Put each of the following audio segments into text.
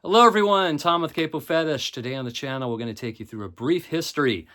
Hello everyone, Tom with Capo Fetish. Today on the channel we're going to take you through a brief history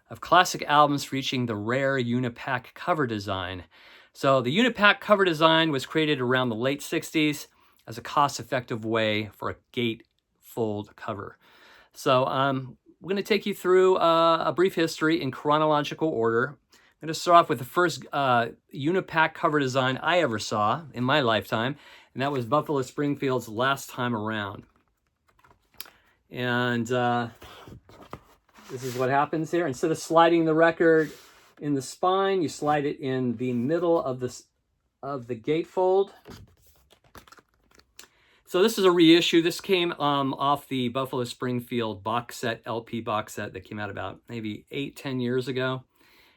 of classic albums reaching the rare Unipak cover design. So the Unipak cover design was created around the late 60s as a cost-effective way for a gatefold cover. So we're going to take you through a brief history in chronological order. I'm going to start off with the first Unipak cover design I ever saw in my lifetime, and that was Buffalo Springfield's Last Time Around. And this is what happens here. Instead of sliding the record in the spine, you slide it in the middle of the gatefold. So this is a reissue. This came off the Buffalo Springfield box set, LP box set that came out about maybe 8-10 years ago.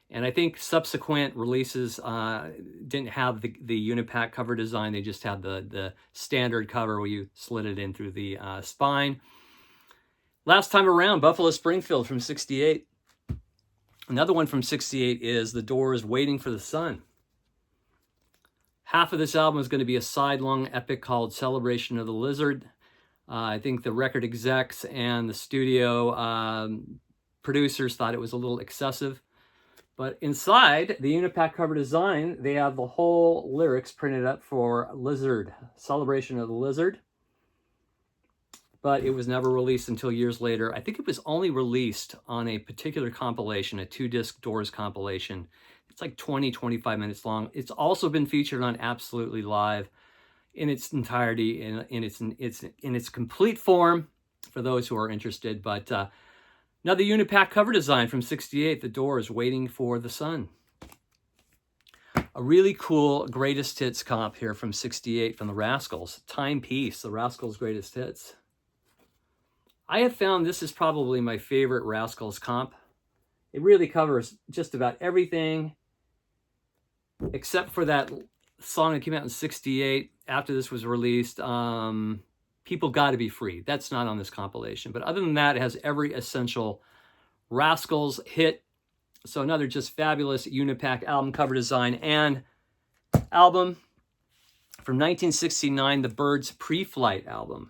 And I think subsequent releases didn't have the Unipak cover design. They just had the standard cover where you slid it in through the spine. Last Time Around, Buffalo Springfield from '68. Another one from '68 is The Doors' Waiting for the Sun. Half of this album is going to be a side-long epic called Celebration of the Lizard. I think the record execs and the studio producers thought it was a little excessive. But inside the Unipak cover design, they have the whole lyrics printed up for Lizard, Celebration of the Lizard. But it was never released until years later. I think it was only released on a particular compilation, a 2-disc Doors compilation. It's like 20-25 minutes long. It's also been featured on Absolutely Live in its entirety, in its complete form, for those who are interested. But another Unipak cover design from '68, The Doors' Waiting for the Sun. A really cool greatest hits comp here from '68 from the Rascals. Timepiece, the Rascals' greatest hits. I have found this is probably my favorite Rascals comp. It really covers just about everything except for that song that came out in '68 after this was released, People Gotta Be Free. That's not on this compilation. But other than that, it has every essential Rascals hit. So another just fabulous Unipak album cover design and album from 1969, the Byrds' Pre-Flight album.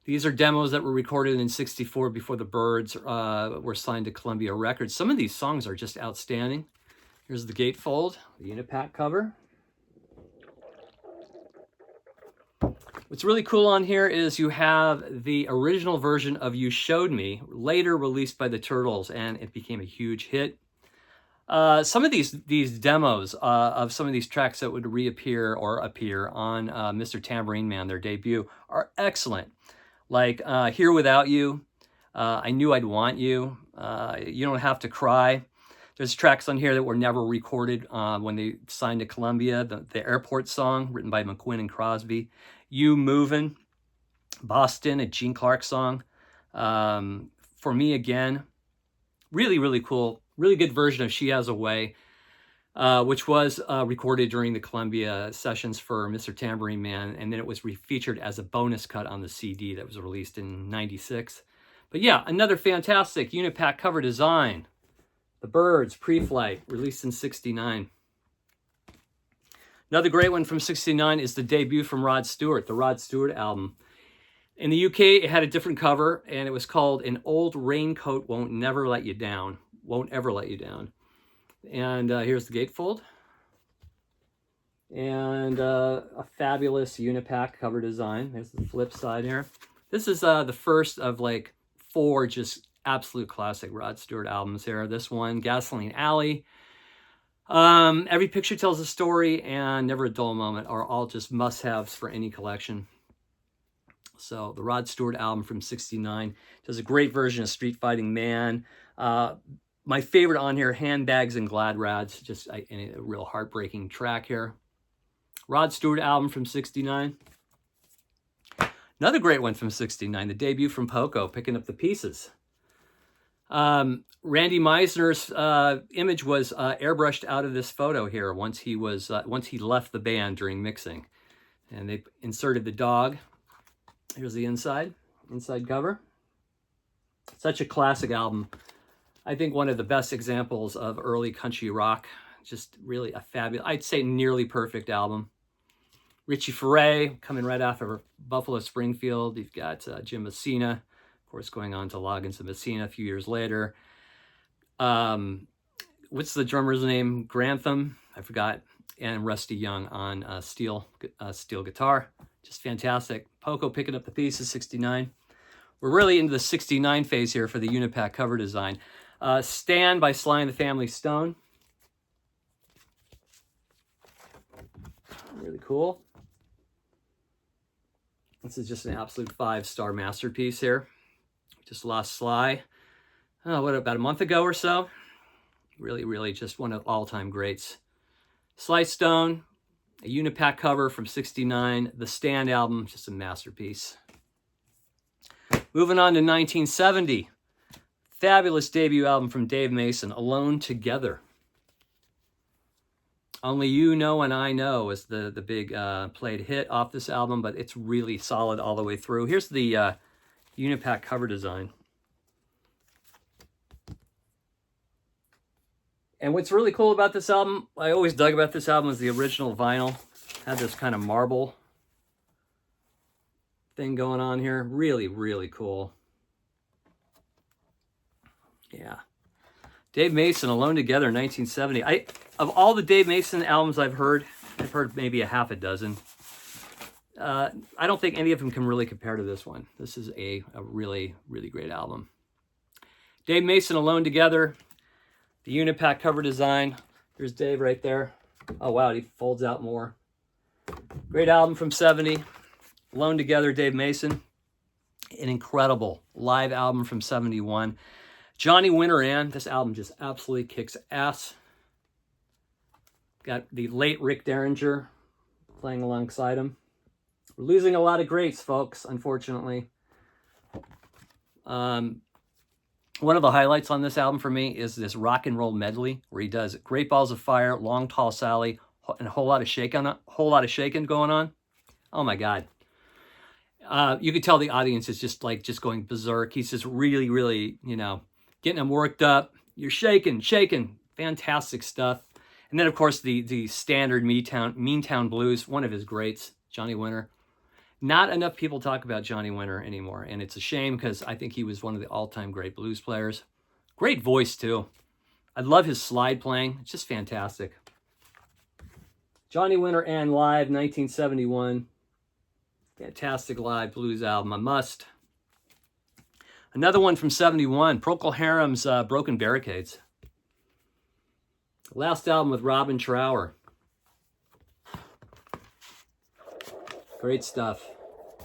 These are demos that were recorded in '64 before the Byrds were signed to Columbia Records. Some of these songs are just outstanding. Here's the gatefold, the Unipak cover. What's really cool on here is you have the original version of You Showed Me, later released by the Turtles, and it became a huge hit. Some of these demos of some of these tracks that would reappear or appear on Mr. Tambourine Man, their debut, are excellent. Like Here Without You, I Knew I'd Want You, You Don't Have to Cry. There's tracks on here that were never recorded when they signed to Columbia. The Airport song, written by McQuinn and Crosby. You Movin', Boston, a Gene Clark song. For Me Again, really, really cool. Really good version of She Has a Way, which was recorded during the Columbia sessions for Mr. Tambourine Man, and then it was featured as a bonus cut on the CD that was released in '96. But yeah, another fantastic Unipak cover design. The Byrds' Pre-Flight, released in '69. Another great one from '69 is the debut from Rod Stewart, the Rod Stewart album. In the UK, it had a different cover, and it was called An Old Raincoat Won't Never Let You Down. Won't Ever Let You Down. And here's the gatefold. And a fabulous Unipak cover design. There's the flip side here. This is the first of like 4 just absolute classic Rod Stewart albums here. This one, Gasoline Alley. Every Picture Tells a Story and Never a Dull Moment are all just must-haves for any collection. So the Rod Stewart album from '69 does a great version of Street Fighting Man. My favorite on here, Handbags and Glad Rads, just a real heartbreaking track here. Rod Stewart album from '69. Another great one from '69, the debut from Poco, Picking Up the Pieces. Randy Meisner's image was airbrushed out of this photo here once he left the band during mixing, and they inserted the dog. Here's the inside cover. Such a classic album. I think one of the best examples of early country rock. Just really a fabulous, I'd say nearly perfect album. Richie Furay coming right after Buffalo Springfield. You've got Jim Messina, of course, going on to Loggins and Messina a few years later. What's the drummer's name? Grantham, I forgot. And Rusty Young on steel guitar. Just fantastic. Poco picking up the pieces, 69. We're really into the 69 phase here for the Unipak cover design. Stand by Sly and the Family Stone. Really cool. This is just an absolute 5-star masterpiece here. Just lost Sly, about a month ago or so. Really, really just one of all-time greats. Sly Stone, a Unipak cover from 69. The Stand album, just a masterpiece. Moving on to 1970. Fabulous debut album from Dave Mason, Alone Together. Only You Know and I Know is the big played hit off this album, but it's really solid all the way through. Here's the Unipak cover design. And what's really cool about this album, I always dug about this album, was the original vinyl. Had this kind of marble thing going on here. Really, really cool. Yeah. Dave Mason, Alone Together, 1970. Of all the Dave Mason albums I've heard maybe a half a dozen. I don't think any of them can really compare to this one. This is a really, really great album. Dave Mason, Alone Together. The Unipak cover design. Here's Dave right there. Oh, wow, he folds out more. Great album from 70. Alone Together, Dave Mason. An incredible live album from 71. Johnny Winteranne. This album just absolutely kicks ass. Got the late Rick Derringer playing alongside him. We're losing a lot of greats, folks, unfortunately. One of the highlights on this album for me is this rock and roll medley where he does Great Balls of Fire, Long Tall Sally, and a whole lot of shaking going on. Oh my God. You could tell the audience is just going berserk. He's just really, really, getting them worked up. You're shaking. Fantastic stuff. And then, of course, the standard Meantown Blues, one of his greats, Johnny Winter. Not enough people talk about Johnny Winter anymore, and it's a shame because I think he was one of the all-time great blues players. Great voice, too. I love his slide playing. It's just fantastic. Johnny Winteranne live, 1971. Fantastic live blues album, a must. Another one from 71, Procol Harum's Broken Barricades. Last album with Robin Trower. Great stuff.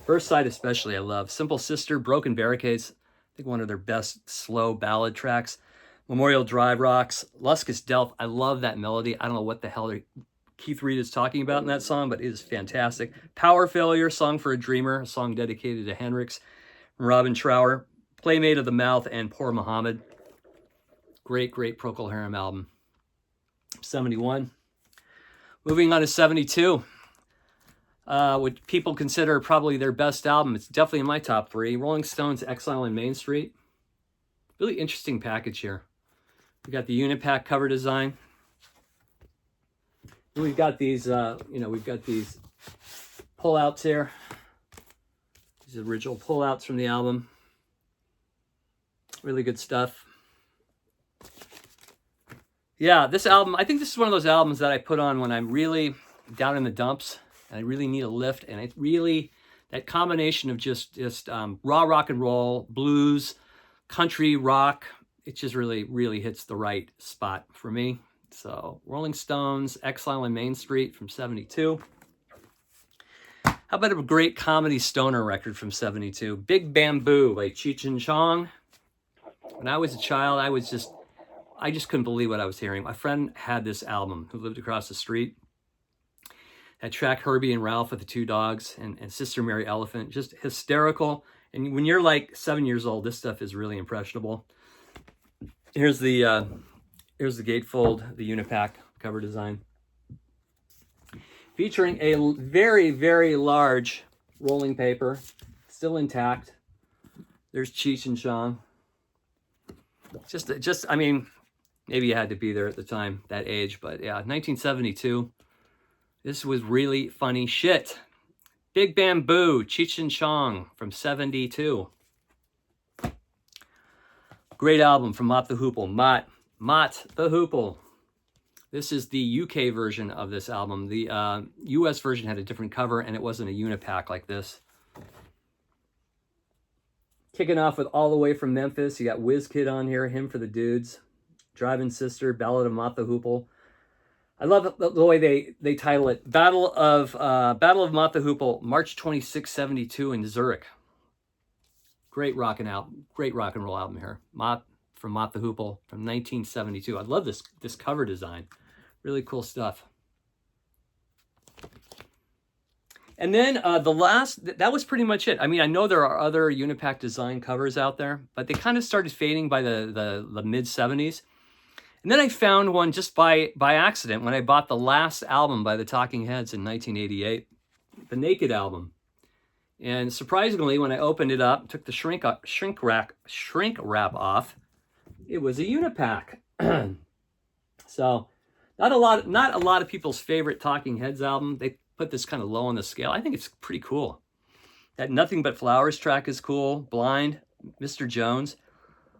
First side especially I love. Simple Sister, Broken Barricades. I think one of their best slow ballad tracks. Memorial Drive rocks. Luskus Delph. I love that melody. I don't know what the hell Keith Reed is talking about in that song, but it is fantastic. Power Failure, Song for a Dreamer, a song dedicated to Hendrix. Robin Trower. Playmate of the Mouth and Poor Muhammad. Great, great Procol Harum album. 71. Moving on to 72. What people consider probably their best album. It's definitely in my top 3. Rolling Stones' Exile on Main Street. Really interesting package here. We got the Unipak cover design. And we've got these, we've got these pullouts here. These original pullouts from the album. Really good stuff. Yeah, this album, I think this is one of those albums that I put on when I'm really down in the dumps and I really need a lift. And it really, that combination of just raw rock and roll, blues, country rock, it just really, really hits the right spot for me. So Rolling Stones, Exile on Main Street from 72. How about a great comedy stoner record from 72? Big Bamboo by Cheech and Chong. When I was a child, I just couldn't believe what I was hearing. My friend had this album who lived across the street. That track Herbie and Ralph with the 2 dogs and Sister Mary Elephant, just hysterical. And when you're like 7 years old, this stuff is really impressionable. Here's the gatefold, the Unipak cover design. Featuring a very, very large rolling paper, still intact. There's Cheech and Chong. I mean, maybe you had to be there at the time, that age, but yeah, 1972. This was really funny shit. Big Bamboo, Cheech and Chong from 72. Great album from Mott the Hoople. Mott the Hoople. This is the UK version of this album. The US version had a different cover, and it wasn't a Unipak like this. Kicking off with All the Way from Memphis. You got WizKid on here, Hymn for the Dudes. Driving Sister, Ballad of Mott the Hoople. I love the way they title it. Battle of Mott the Hoople, March 26, 72 in Zurich. Great rock and roll album here. From Mott the Hoople from 1972. I love this cover design. Really cool stuff. And then that was pretty much it. I mean, I know there are other Unipak design covers out there, but they kind of started fading by the mid-70s. And then I found one just by accident when I bought the last album by the Talking Heads in 1988, the Naked album. And surprisingly, when I opened it up, took the shrink wrap off, it was a Unipak. So, not a lot of people's favorite Talking Heads album. They put this kind of low on the scale. I think it's pretty cool. That Nothing But Flowers track is cool. Blind, Mr. Jones.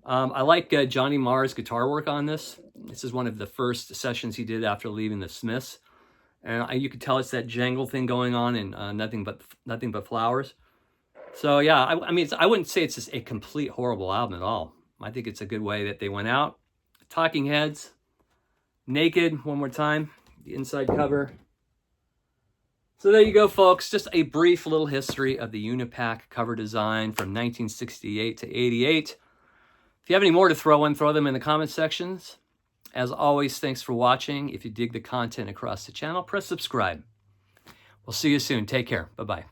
I like Johnny Marr's guitar work on this. This is one of the first sessions he did after leaving the Smiths. And you could tell it's that jangle thing going on in Nothing But Flowers. So yeah, I mean, I wouldn't say it's just a complete horrible album at all. I think it's a good way that they went out. Talking Heads, Naked, one more time, the inside cover. So there you go, folks. Just a brief little history of the Unipak cover design from 1968 to 88. If you have any more to throw them in the comment sections. As always, thanks for watching. If you dig the content across the channel, press subscribe. We'll see you soon. Take care. Bye-bye.